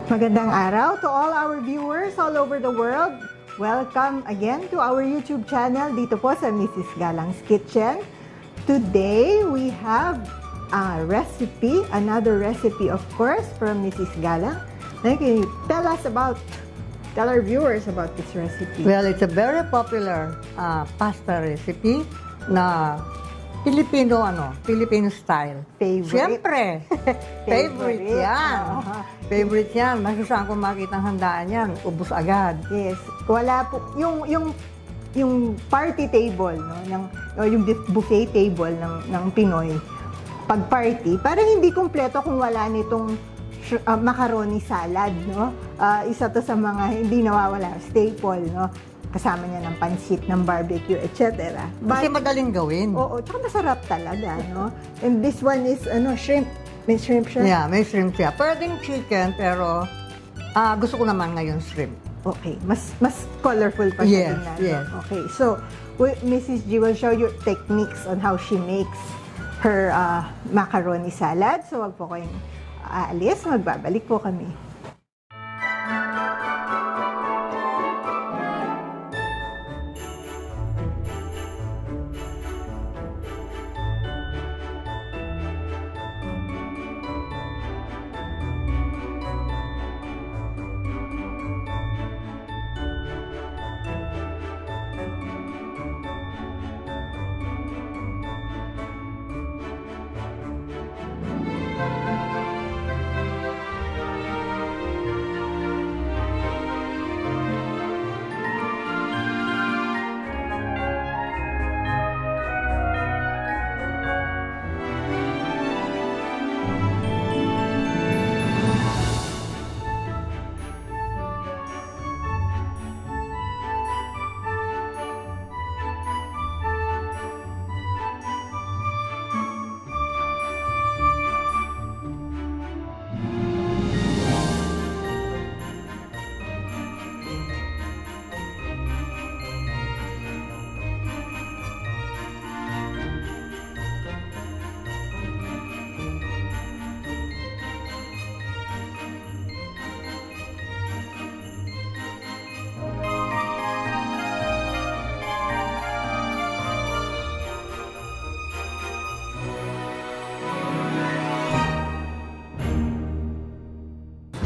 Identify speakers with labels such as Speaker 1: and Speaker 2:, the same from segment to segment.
Speaker 1: Magandang araw to all our viewers all over the world. Welcome again to our YouTube channel dito po sa Mrs. Galang's Kitchen. Today we have a recipe, another recipe of course from Mrs. Galang. Can you tell our viewers about this recipe?
Speaker 2: Well, it's a very popular pasta recipe na Filipino style.
Speaker 1: Favorite?
Speaker 2: Siyempre, favorite yan. Favorite yan. Masasaan kung makita ang handaan yan, ubos agad.
Speaker 1: Yes. Wala po, yung party table, no, yung buffet table ng Pinoy, pag party, parang hindi kumpleto kung wala nitong macaroni salad, no? Isa to sa mga hindi nawawala, staple, no? Kasama niya ng pansit, ng barbecue, etc.
Speaker 2: Kasi madaling gawin.
Speaker 1: Oo, tsaka masarap talaga, no? And this one is, shrimp. May shrimp siya?
Speaker 2: Yeah, may shrimp siya. Pwedeng chicken, pero gusto ko naman ngayon shrimp.
Speaker 1: Okay, mas colorful pa siya.
Speaker 2: Yes.
Speaker 1: Okay, so Mrs. G will show you techniques on how she makes her macaroni salad. So wag po kayong aalis, magbabalik po kami.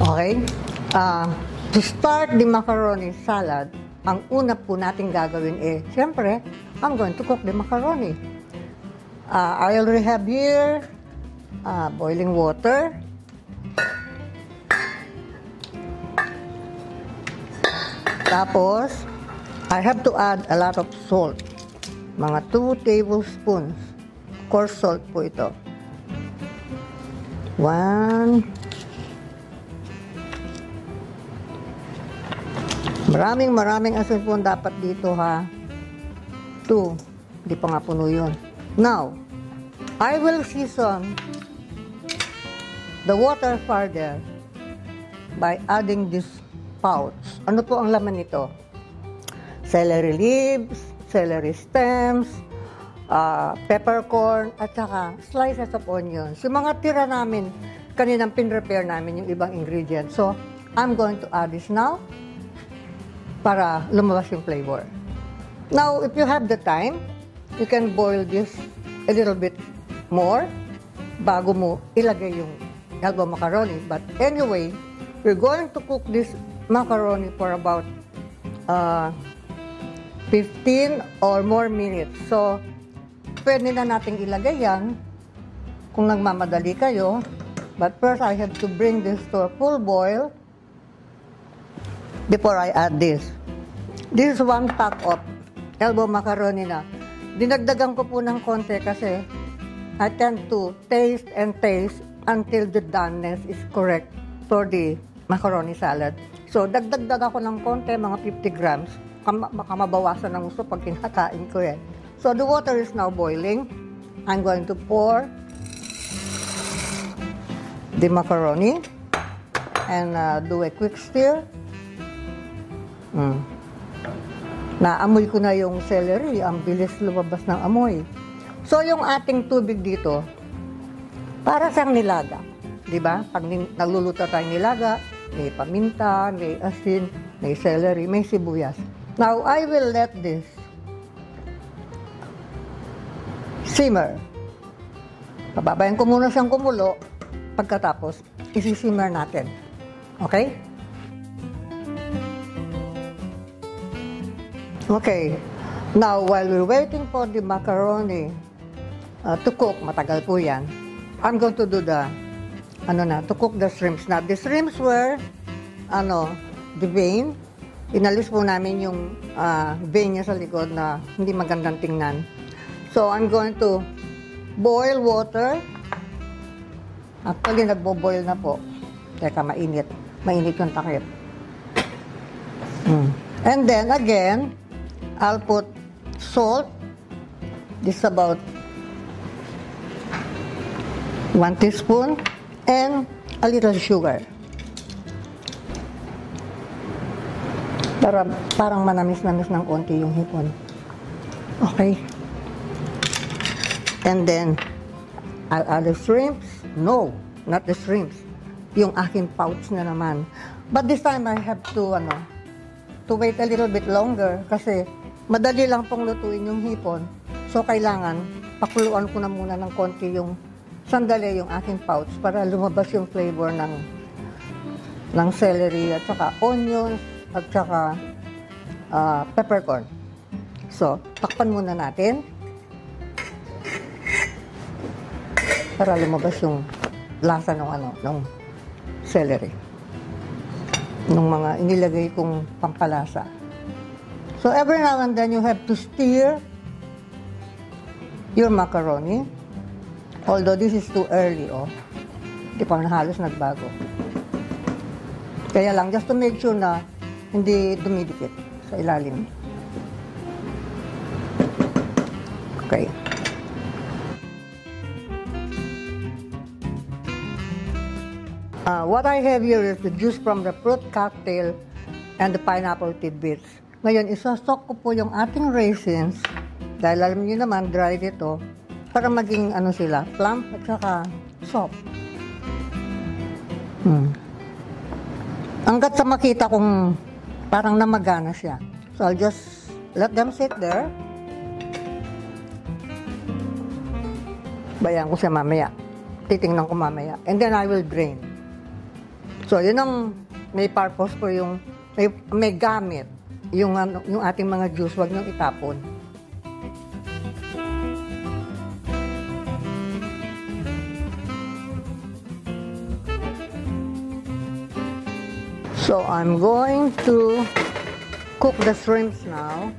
Speaker 2: Okay? To start the macaroni salad, ang una po natin gagawin siyempre, I'm going to cook the macaroni. I already have here boiling water. Tapos, I have to add a lot of salt. Mga 2 tablespoons. Coarse salt po ito. 1. Maraming asin po dapat dito, ha. 2. Hindi pa nga puno yun. Now, I will season the water further by adding this pouch. Ano po ang laman nito? Celery leaves, celery stems, peppercorn, at saka slices of onions. Yung mga tira namin, kaninang pin-prepare namin yung ibang ingredients. So, I'm going to add this now para lumabas yung flavor. Now, if you have the time, you can boil this a little bit more bago mo ilagay yung elbow macaroni. But anyway, we're going to cook this macaroni for about 15 or more minutes. So, pwede na nating ilagay yan kung nagmamadali kayo. But first, I have to bring this to a full boil before I add this. This is 1 pack of elbow macaroni na. Dinagdagan ko po ng konti kasi I tend to taste and taste until the doneness is correct for the macaroni salad. So, dagdag ako ng konti, mga 50 grams. Baka mabawasan ng gusto pag kinakain ko So, the water is now boiling. I'm going to pour the macaroni and do a quick stir. Naamoy ko na yung celery, ang bilis lumabas ng amoy. So, yung ating tubig dito, para siyang nilaga. Di ba? Pag nagluluto tayong nilaga, may paminta, may asin, may celery, may sibuyas. Now, I will let this simmer. Pababayan ko muna siyang kumulo. Pagkatapos, isi-simmer natin. Okay? Okay. Now, while we're waiting for the macaroni to cook, matagal po yan, I'm going to do to cook the shrimps. Now, the shrimps were, the vein. Inalis po namin yung vein niya sa likod na hindi magandang tingnan. So, I'm going to boil water. Actually, nagbo-boil na po. Teka, mainit. Mainit yung takip. And then, again, I'll put salt. This is about 1 teaspoon. And a little sugar. Parang manamis-namis ng konti yung hipon. Okay. And then, I'll add the shrimps. No, not the shrimps. Yung aking pouch na naman. But this time, I have to wait a little bit longer kasi madali lang pong lutuin yung hipon. So, kailangan pakuluan ko na muna ng konti yung sandali yung aking pouch para lumabas yung flavor ng celery at saka onions at saka peppercorn. So, takpan muna natin para lumabas yung lasa ng celery. Ng mga inilagay kong pampalasa. So, every now and then you have to stir your macaroni. Although this is too early, Hindi pa halos nagbago. Kaya lang, just to make sure na hindi dumidikit sa ilalim. Okay. What I have here is the juice from the fruit cocktail and the pineapple tidbits. Ngayon, isosok ko po yung ating raisins dahil alam niyo naman, dry dito, para maging sila, plump at saka soft. Hanggat sa makita kong parang namagana siya. So, I'll just let them sit there. Bayan ko siya mamaya. Titingnan ko mamaya. And then I will drain. So, yun ang may purpose po yung may gamit. Yung ating mga juice, wag niyong itapon. So, I'm going to cook the shrimps now.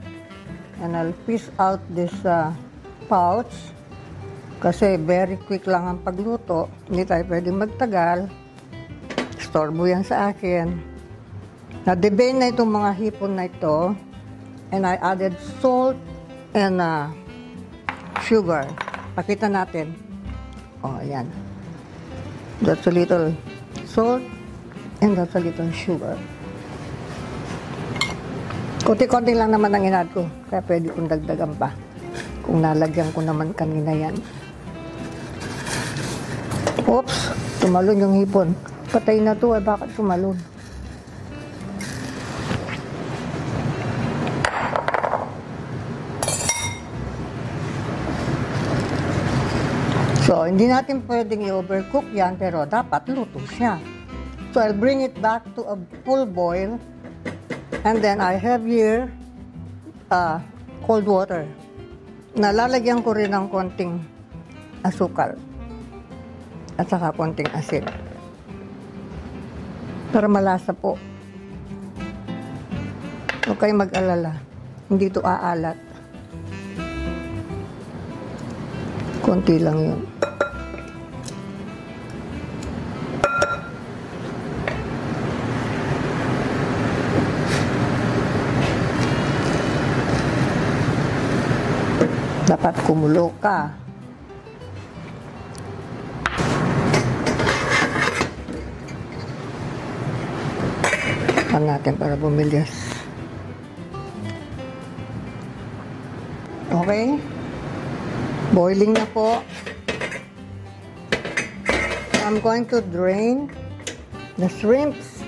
Speaker 2: And I'll fish out this pouch. Kasi very quick lang ang pagluto. Hindi tayo pwedeng magtagal. Storbo yan sa akin. Na-debane na itong mga hipon na ito. And I added salt and sugar. Pakita natin. Ayan. That's a little salt. And that's a little sugar. Konti-konti lang naman ang inad ko. Kaya pwede kong dagdagan pa. Kung nalagyan ko naman kanina yan. Oops! Tumalon yung hipon. Patay na to. Bakit tumalon? So, hindi natin pwedeng i-overcook yan. Pero dapat luto siya. So, I'll bring it back to a full boil. And then, I have here cold water. Nalalagyan ko rin ng konting asukal. At saka konting asin. Para malasa po. Huwag kayong mag-alala. Hindi ito aalat. Konti lang yun. Dapat kumulo ka. Pan natin para bumilis. Okay? Boiling na po. I'm going to drain the shrimps.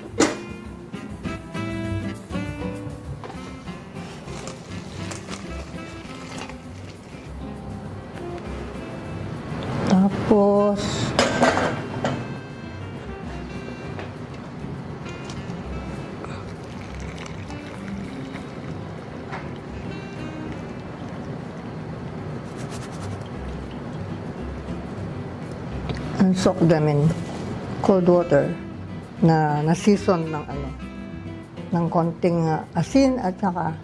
Speaker 2: and soak them in cold water na season ng konting asin at saka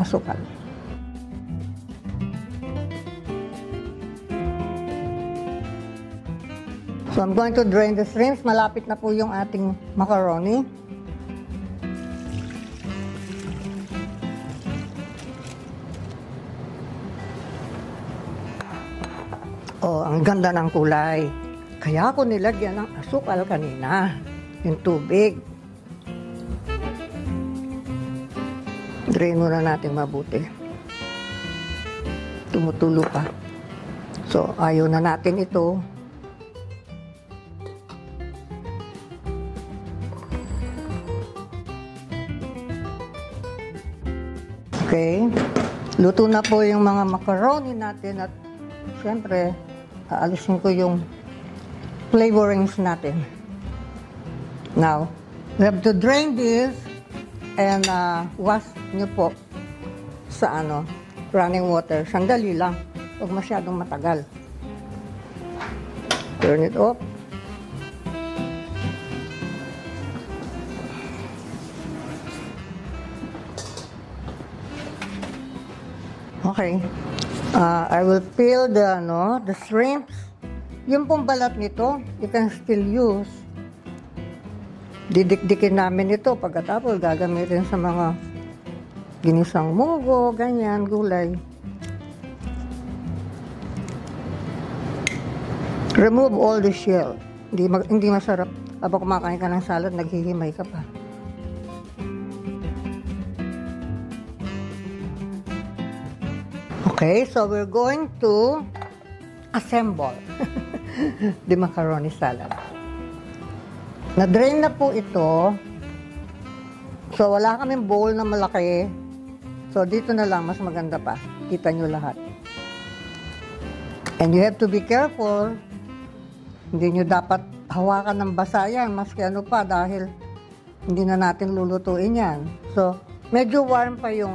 Speaker 2: asukal. So I'm going to drain the shrimps. Malapit na po yung ating macaroni. Oh, ang ganda ng kulay. Kaya ako nilagyan ng asukal kanina. Yung tubig. Drain muna natin mabuti. Tumutulo pa. So, ayaw na natin ito. Okay. Luto na po yung mga macaroni natin at siyempre, aalisin ko yung flavorings natin. Now, we have to drain this and wash nyo po sa running water. Sandali lang. Huwag masyadong matagal. Turn it off. Okay. I will peel the shrimps. Yung pong balat nito, you can still use. Didikdikin namin ito pagkatapos gagamitin sa mga ginisang munggo, ganyan, gulay. Remove all the shell. Hindi masarap. Habang kumakain ka ng salad, naghihimay ka pa. Okay, so we're going to assemble the macaroni salad. Na-drain na po ito. So, wala kaming bowl na malaki. So, dito na lang, mas maganda pa. Kita nyo lahat. And you have to be careful. Hindi nyo dapat hawakan ng basa yan, maski ano pa, dahil hindi na natin lulutuin yan. So, medyo warm pa yung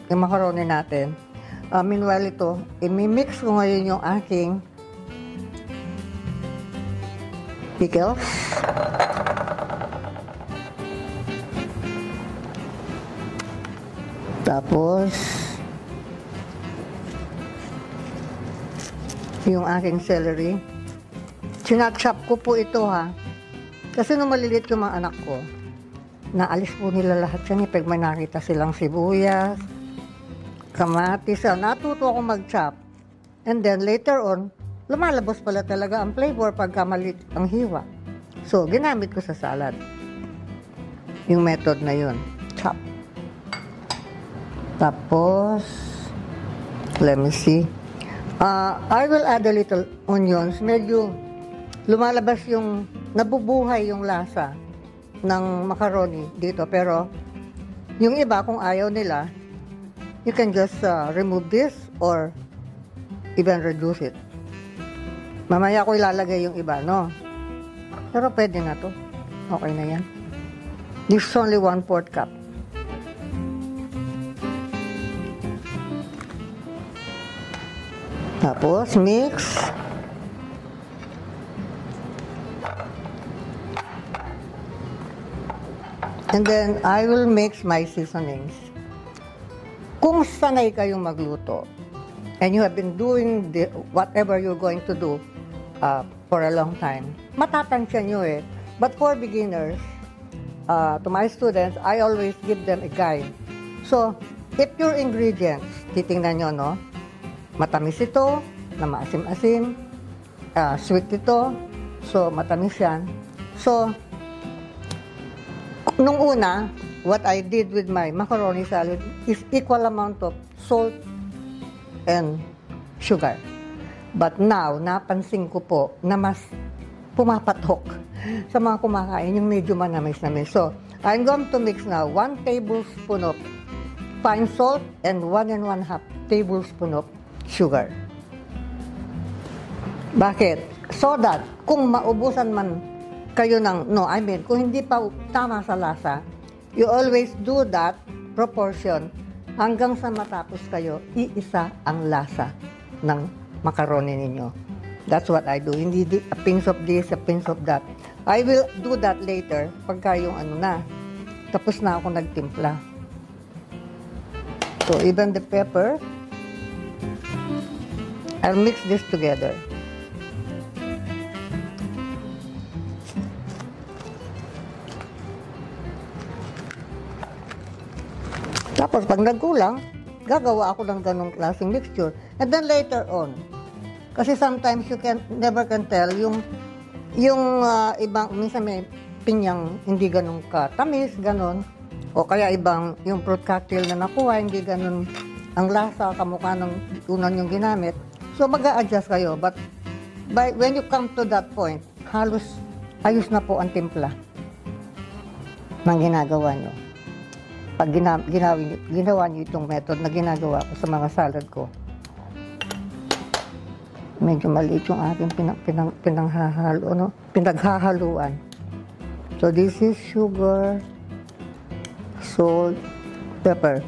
Speaker 2: macaroni natin. Meanwhile ito, i-mix ko ngayon yung aking pickles. Tapos, yung aking celery. Sinachop ko po ito ha. Kasi nung maliliit yung mga anak ko, naalis po nila lahat yan. Pag may nakita silang sibuyas, kamatis, natuto akong mag-chop. And then later on, lumalabas pala talaga ang flavor pagka maliit ang hiwa. So, ginamit ko sa salad. Yung method na yun. Chop. Tapos, let me see. I will add a little onions. Medyo lumalabas yung, nabubuhay yung lasa ng macaroni dito. Pero, yung iba, kung ayaw nila, you can just remove this or even reduce it. Mamaya ko ilalagay yung iba, no? Pero pwede na to. Okay na yan. This is only 1/4 cup. Tapos, mix. And then, I will mix my seasonings. Kung sanay kayong magluto, and you have been doing whatever you're going to do for a long time, matatansya nyo eh. But for beginners, to my students, I always give them a guide. So, if your ingredients, titingnan nyo, no? Matamis ito, na maasim-asim, sweet ito, so matamis yan. So, nung una, what I did with my macaroni salad is equal amount of salt and sugar. But now, napansin ko po na mas pumapatok sa mga kumakain yung medyo manamis-namis. So, I'm going to mix now 1 tablespoon of fine salt and 1 1/2 tablespoon of sugar. Bakit? So that, kung maubusan man kayo ng, kung hindi pa tama sa lasa, you always do that proportion hanggang sa matapos kayo, iisa ang lasa ng macaroni ninyo. That's what I do. Hindi a pinch of this, a pinch of that. I will do that later pagka yung ano na. Tapos na ako nagtimpla. So, even the pepper, I'll mix this together. Tapos, pag nagkulang, gagawa ako ng ganong klaseng mixture. And then later on, kasi sometimes you never can tell, yung ibang, minsan may pinyang hindi ganun katamis, ganun. O kaya ibang, yung fruit cocktail na nakuha, hindi ganun ang lasa, kamukha ng unan yung ginamit. So, mag-a-adjust kayo. But when you come to that point, halos ayos na po ang timpla ng ginagawa nyo. Pag ginawa nyo itong method na ginagawa ko sa mga salad ko, medyo maliit yung aking pinaghahaluan. So, this is sugar, salt, pepper.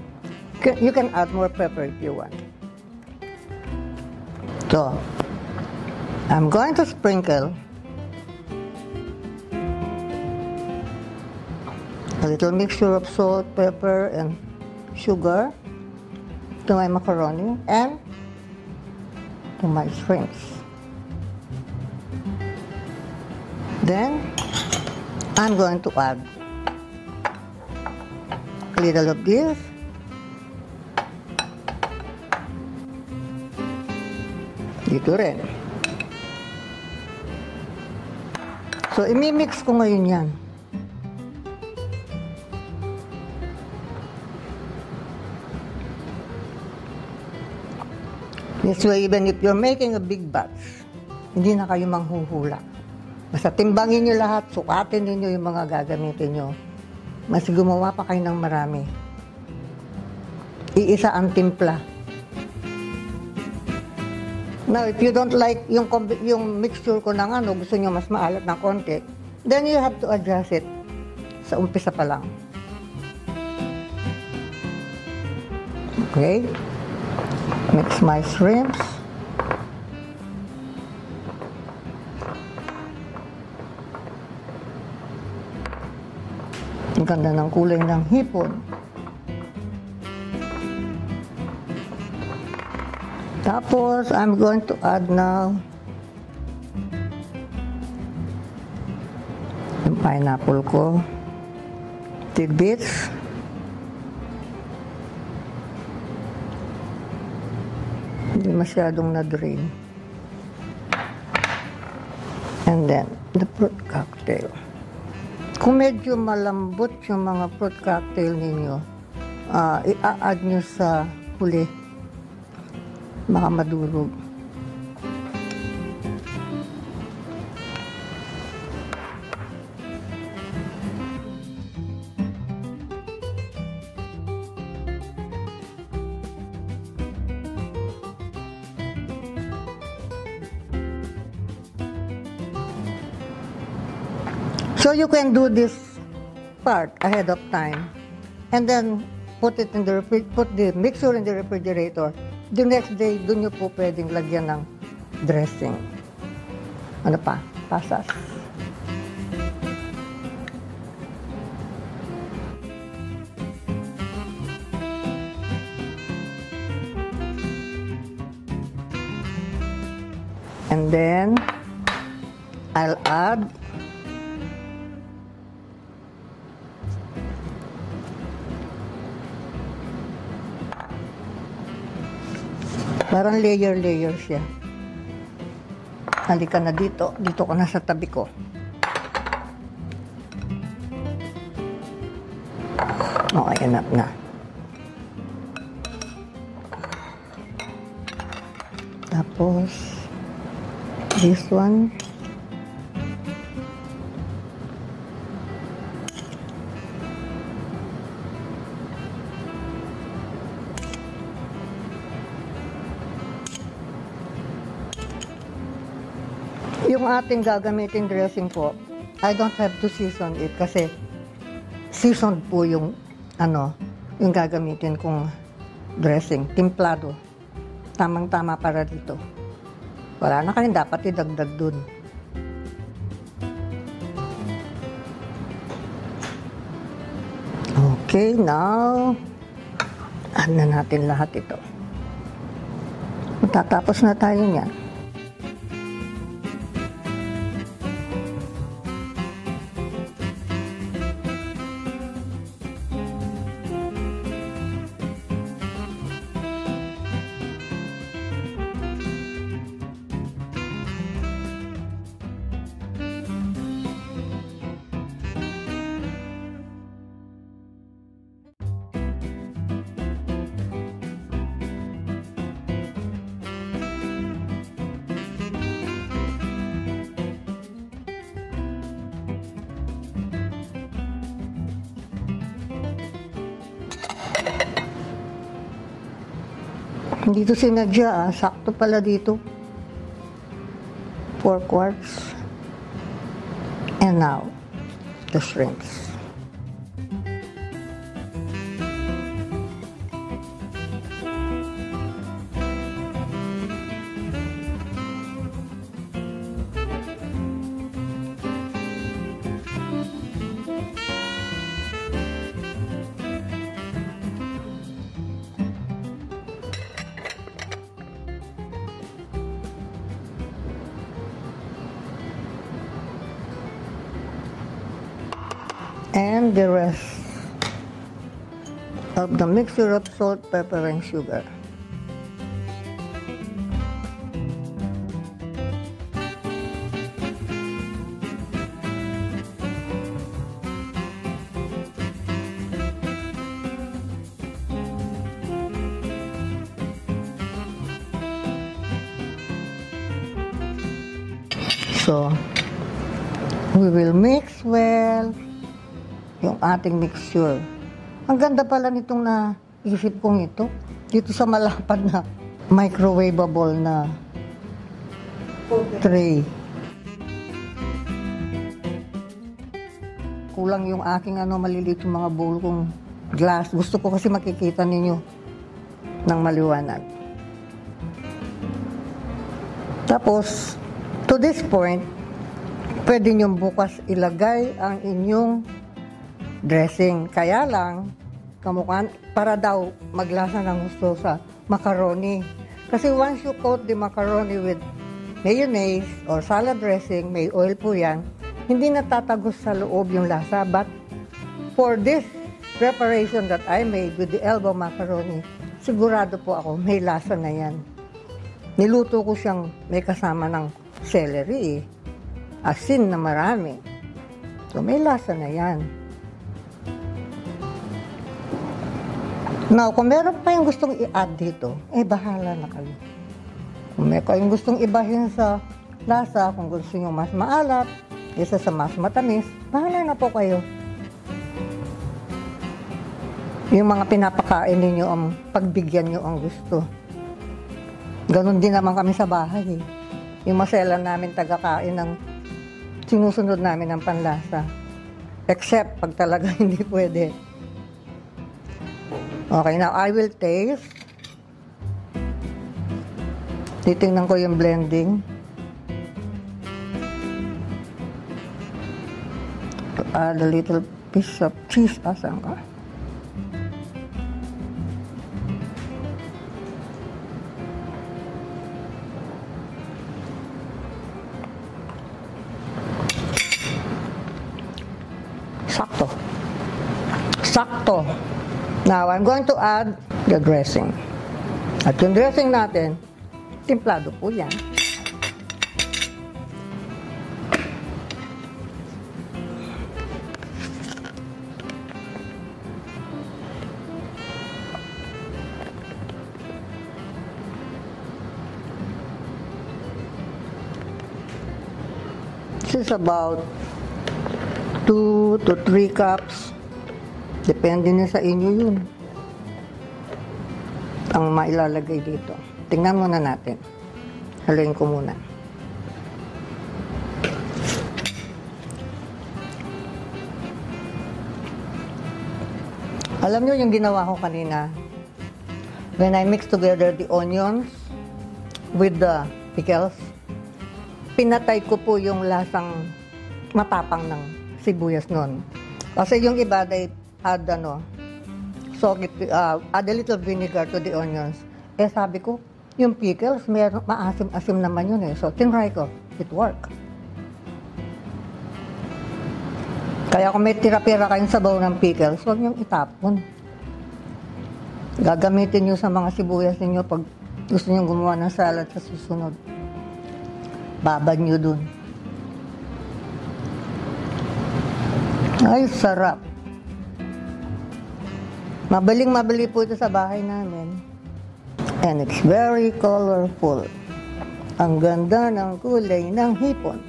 Speaker 2: You can add more pepper if you want. So, I'm going to sprinkle a little mixture of salt, pepper, and sugar to my macaroni and to my shrimps. Then, I'm going to add a little of this. Dito rin. So, imimix ko ngayon yan. This way, even if you're making a big batch, hindi na kayo manghuhula. Basta timbangin nyo lahat, sukatin ninyo yung mga gagamitin nyo. Mas gumawa pa kayo ng marami. Iisa ang timpla. Now, if you don't like yung mixture ko ng ano, gusto nyo mas maalat ng konti, then you have to adjust it sa umpisa pa lang. Okay? Mix my shrimps. Ang ganda ng kulay ng hipon. Tapos, I'm going to add now yung pineapple ko. Tidbits. Hindi masyadong na-drain. And then, the fruit cocktail. Kung medyo malambot yung mga fruit cocktail ninyo, i-add nyo sa huli. Baka madurog. So you can do this part ahead of time and then put the mixture in the refrigerator. The next day, dun nyo po pwedeng lagyan ng dressing. Ano pa? Pasas. And then, I'll add parang layer siya. Halika na dito. Dito ka na sa tabi ko. Okay, enough na. Tapos, this one. Yung ating gagamitin dressing po, I don't have to season it kasi seasoned po yung yung gagamitin kong dressing, timplado. Tamang-tama para dito. Wala na kanin, dapat idagdag dun. Okay, now, add na natin lahat ito. Matatapos na tayo niyan. Dito sinadya, sakto pala dito. 4 quarts. And now, the shrimps. And the rest of the mixture of salt, pepper, and sugar. So, we will mix well yung ating mixture. Ang ganda pala nitong naisip kong ito. Dito sa malapad na microwavable na tray. Kulang yung aking maliliit yung mga bowl kong glass. Gusto ko kasi makikita ninyo ng maliwanag. Tapos, to this point, pwede nyo bukas ilagay ang inyong dressing. Kaya lang, kamukha, para daw maglasa ng gusto sa macaroni. Kasi once you coat the macaroni with mayonnaise or salad dressing, may oil po yan, hindi natatagos sa loob yung lasa. But for this preparation that I made with the elbow macaroni, sigurado po ako may lasa na yan. Niluto ko siyang may kasama ng celery, asin na marami. So may lasa na yan. Now, kung meron pa yung gustong i-add dito, bahala na kayo. Kung meron kayong gustong ibahin sa lasa, kung gusto nyo mas maalat, isa sa mas matamis, bahala na po kayo. Yung mga pinapakain ninyo, ang pagbigyan nyo ang gusto. Ganon din naman kami sa bahay. Yung maselan namin tagakain ng sinusunod namin ng panlasa. Except pag talaga hindi pwede. Okay, now I will taste. Titingnan ko yung blending. Add a little piece of cheese. Asan ka? Sakto. Sakto. Now, I'm going to add the dressing. At yung dressing natin, timplado po yan. This is about 2 to 3 cups. Depende na sa inyo yun. Ang mailalagay dito. Tingnan muna natin. Haluin ko muna. Alam nyo yung ginawa ko kanina. When I mix together the onions with the pickles, pinatay ko po yung lasang matapang ng sibuyas nun. Kasi yung iba, they add add a little vinegar to the onions. Eh sabi ko, yung pickles, maasim-asim naman yun eh. So, tinry ko. It worked. Kaya kung may tira-pira kayong sabaw ng pickles, huwag niyong itapon. Gagamitin niyo sa mga sibuyas ninyo pag gusto niyong gumawa ng salad sa susunod. Babad niyo dun. Ay, sarap. Mabaling-mabali po ito sa bahay namin. And it's very colorful. Ang ganda ng kulay ng hipon.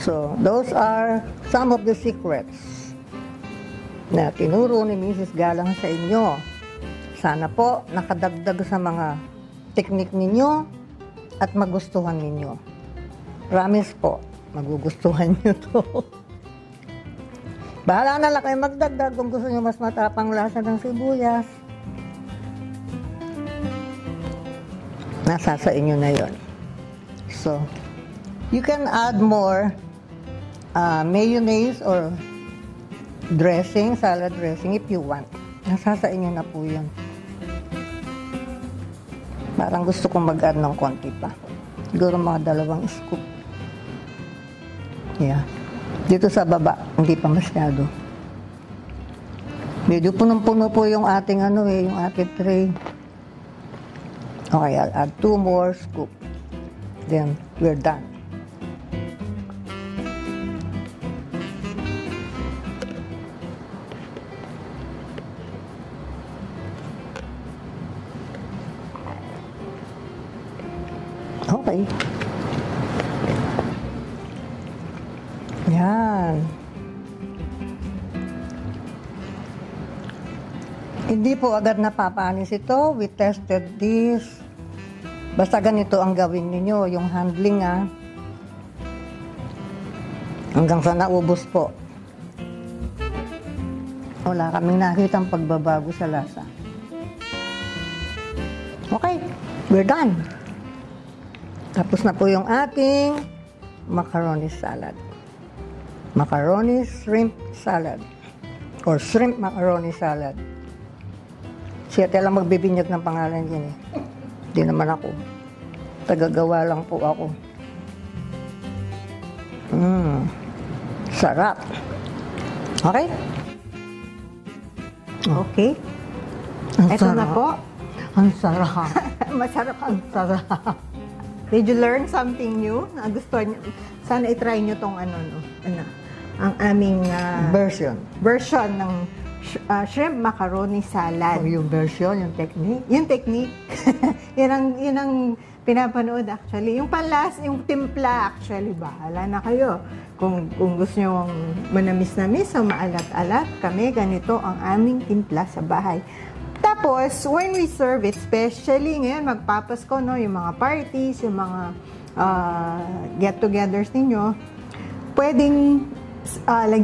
Speaker 2: So, those are some of the secrets na tinuro ni Mrs. Galang sa inyo. Sana po nakadagdag sa mga teknik ninyo at magustuhan ninyo. Promise po, magugustuhan nyo to. Bahala na lang kayo magdagdag kung gusto nyo mas matapang lasa ng sibuyas. Nasa sa inyo na yon. So, you can add more mayonnaise or dressing, salad dressing if you want. Nasa sa inyo na po yun. Parang gusto kong mag-add ng konti pa. Siguro mga 2 scoop. Yeah. Dito sa baba, hindi pa masyado. Medyo punong-puno po yung ating yung ating tray. Okay, I'll add 2 more scoop. Then, we're done. Okay. Yan. Hindi po agad napapanis ito. We tested this. Basta ganito ang gawin niyo, yung handling hanggang sa naubos po. Wala kaming nakitang pagbabago sa lasa. Okay, we're done. Tapos na po yung ating macaroni salad. Macaroni shrimp salad. Or shrimp macaroni salad. Siya lang magbibinyag ng pangalan yun eh. Hindi naman ako. Tagagawa lang po ako. Sarap. Okay?
Speaker 1: Okay.
Speaker 2: Ang
Speaker 1: Ito na
Speaker 2: sarap.
Speaker 1: po.
Speaker 2: Ang sarap.
Speaker 1: Masarap ang
Speaker 2: Ang sarap.
Speaker 1: Did you learn something new? Nagustuhan niyo? Sana i-try niyo tong ang aming version ng shrimp macaroni salad.
Speaker 2: O yung version, yung technique.
Speaker 1: Yung technique. yun ang pinapanood actually. Yung panlas, yung timpla actually, bahala na kayo. Kung gusto nyo manamis-namis o maalat-alat, kami ganito ang aming timpla sa bahay. Tapos, when we serve it, especially ngayon, magpapasko, no, yung mga parties, yung mga get-togethers ninyo, pwedeng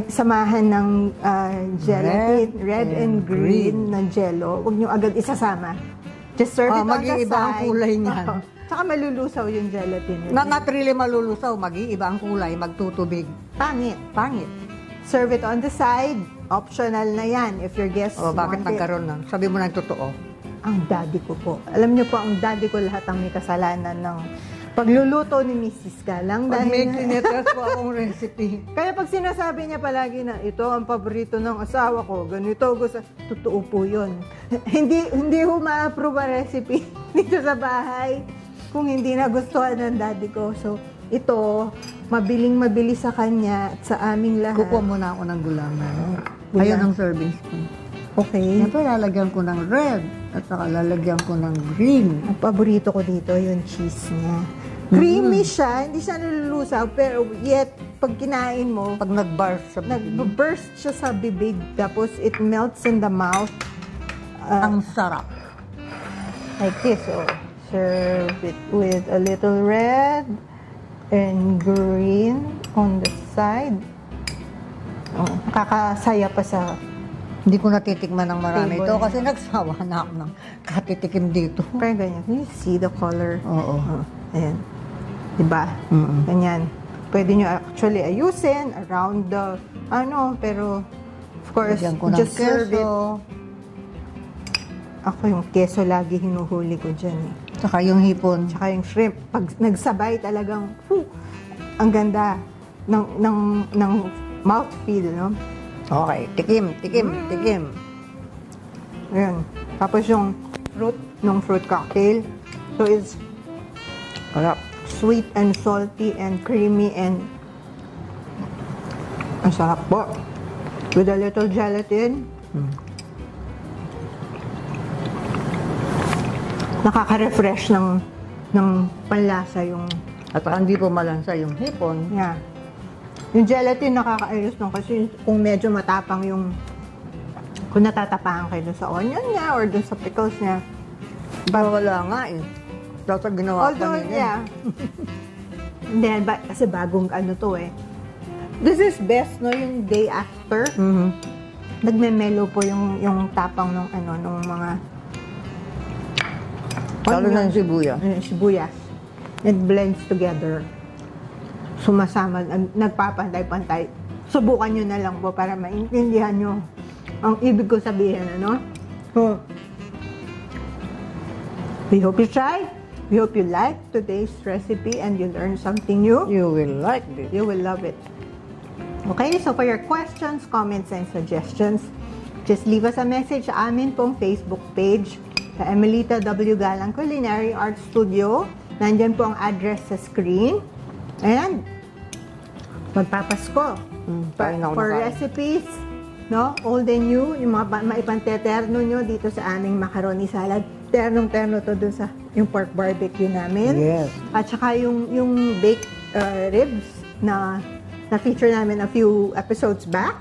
Speaker 1: samahan ng gelatin, red and green na jello. Huwag nyo agad isasama. Just serve it on the side.
Speaker 2: Mag-iiba ang kulay niyan.
Speaker 1: Tsaka malulusaw yung gelatin.
Speaker 2: Not really malulusaw, mag-iiba ang kulay, magtutubig.
Speaker 1: Pangit.
Speaker 2: Pangit.
Speaker 1: Serve it on the side. Optional na yan if your guests
Speaker 2: Bakit
Speaker 1: want it.
Speaker 2: nagkaroon ng? Sabi mo na yung totoo.
Speaker 1: Ang daddy ko po. Alam niyo po, ang daddy ko lahat ang may kasalanan ng pagluluto ni Mrs. Galang.
Speaker 2: Pag may
Speaker 1: Dahil
Speaker 2: tinetest po akong recipe.
Speaker 1: kaya pag sinasabi niya palagi na ito ang paborito ng asawa ko, ganito gusto, totoo po yun. hindi ho ma-approve ang recipe dito sa bahay kung hindi nagustuhan ng daddy ko. So, ito, mabiling-mabili sa kanya at sa aming lahat.
Speaker 2: Kukuha muna ako ng gulaman. Ayun ang serving spoon.
Speaker 1: Okay.
Speaker 2: Siyempre, lalagyan ko ng red at saka lalagyan ko ng green.
Speaker 1: Ang paborito ko dito, yung cheese niya. Creamy siya, hindi siya nalulusaw, pero yet, pag kinain mo,
Speaker 2: Pag nag-burst sa bibig,
Speaker 1: nag-burst siya sa bibig, tapos it melts in the mouth.
Speaker 2: ang sarap.
Speaker 1: Like this, serve it with a little red and green on the side. Kakasaya pa sa
Speaker 2: Hindi ko natitikman ng marami
Speaker 1: Table
Speaker 2: ito
Speaker 1: na.
Speaker 2: kasi nagsawa na ako ng katitikim dito.
Speaker 1: Parang ganyan. Can you see the color?
Speaker 2: Oo.
Speaker 1: Ayan. Diba?
Speaker 2: Mm-mm.
Speaker 1: Ganyan. Pwede nyo actually ayusin around the, pero of course,
Speaker 2: Bigyan ko ng
Speaker 1: just serve it.
Speaker 2: keso.
Speaker 1: Ako yung keso lagi hinuhuli ko dyan eh.
Speaker 2: Tsaka yung hipon.
Speaker 1: Tsaka yung shrimp. Pag nagsabay talagang, ang ganda ng mouthfeel, no?
Speaker 2: Okay, tikim.
Speaker 1: Ayan. Tapos yung fruit cocktail. So it's
Speaker 2: Harap.
Speaker 1: sweet and salty and creamy and ang sarap po. With a little gelatin. Nakaka-refresh ng panlasa yung
Speaker 2: At hindi po malansa yung hipon.
Speaker 1: yeah. Yung gelatin nakakaayos nung kasi kung medyo matapang kung natatapahan kayo dun sa onion niya or dun sa pickles niya.
Speaker 2: Wala nga eh. Dapat ginawa
Speaker 1: Although,
Speaker 2: kanina.
Speaker 1: yeah. Then, kasi bagong to eh. This is best, no? Yung day after.
Speaker 2: Mhm.
Speaker 1: Nagme-mellow po yung tapang nung mga
Speaker 2: Lalo na yung
Speaker 1: onions.
Speaker 2: sibuyas.
Speaker 1: Yung sibuyas. It blends together. Sumasama, nagpapantay-pantay. Subukan nyo na lang po para maintindihan nyo ang ibig ko sabihin, So, we hope you try. We hope you like today's recipe and you learn something new.
Speaker 2: You will like this.
Speaker 1: You will love it. Okay, so for your questions, comments, and suggestions, just leave us a message sa amin pong Facebook page, sa Emelita W. Galang Culinary Art Studio. Nandyan po ang address sa screen. And, magpapasko. For recipes, no? Old and new, yung mga maipanteterno nyo dito sa aming macaroni salad. Ternong-terno to dun sa yung pork barbecue namin.
Speaker 2: Yes.
Speaker 1: At saka yung baked ribs na na-feature namin a few episodes back.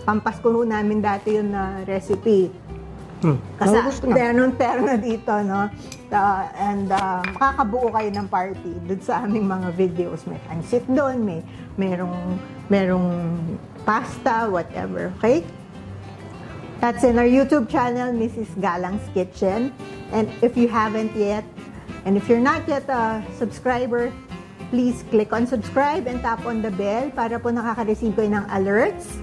Speaker 1: Pampasko ho namin dati yun na recipe. Kasi terno dito, no? And makakabuo kayo ng party dun sa aming mga videos. May pancit doon, merong pasta, whatever, okay? That's in our YouTube channel, Mrs. Galang's Kitchen. And if you haven't yet, and if you're not yet a subscriber, please click on subscribe and tap on the bell para po nakaka-receive kayo ng alerts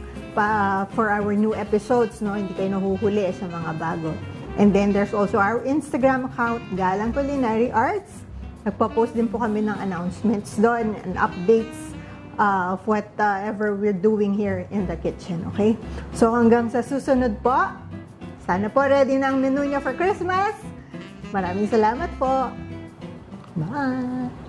Speaker 1: for our new episodes, no? Hindi kayo nahuhuli sa mga bago. And then there's also our Instagram account, Galang Culinary Arts. Nagpo-post din po kami ng announcements doon and updates of whatever we're doing here in the kitchen, okay? So hanggang sa susunod po, sana po ready na ang menu niyo for Christmas. Maraming salamat po. Bye!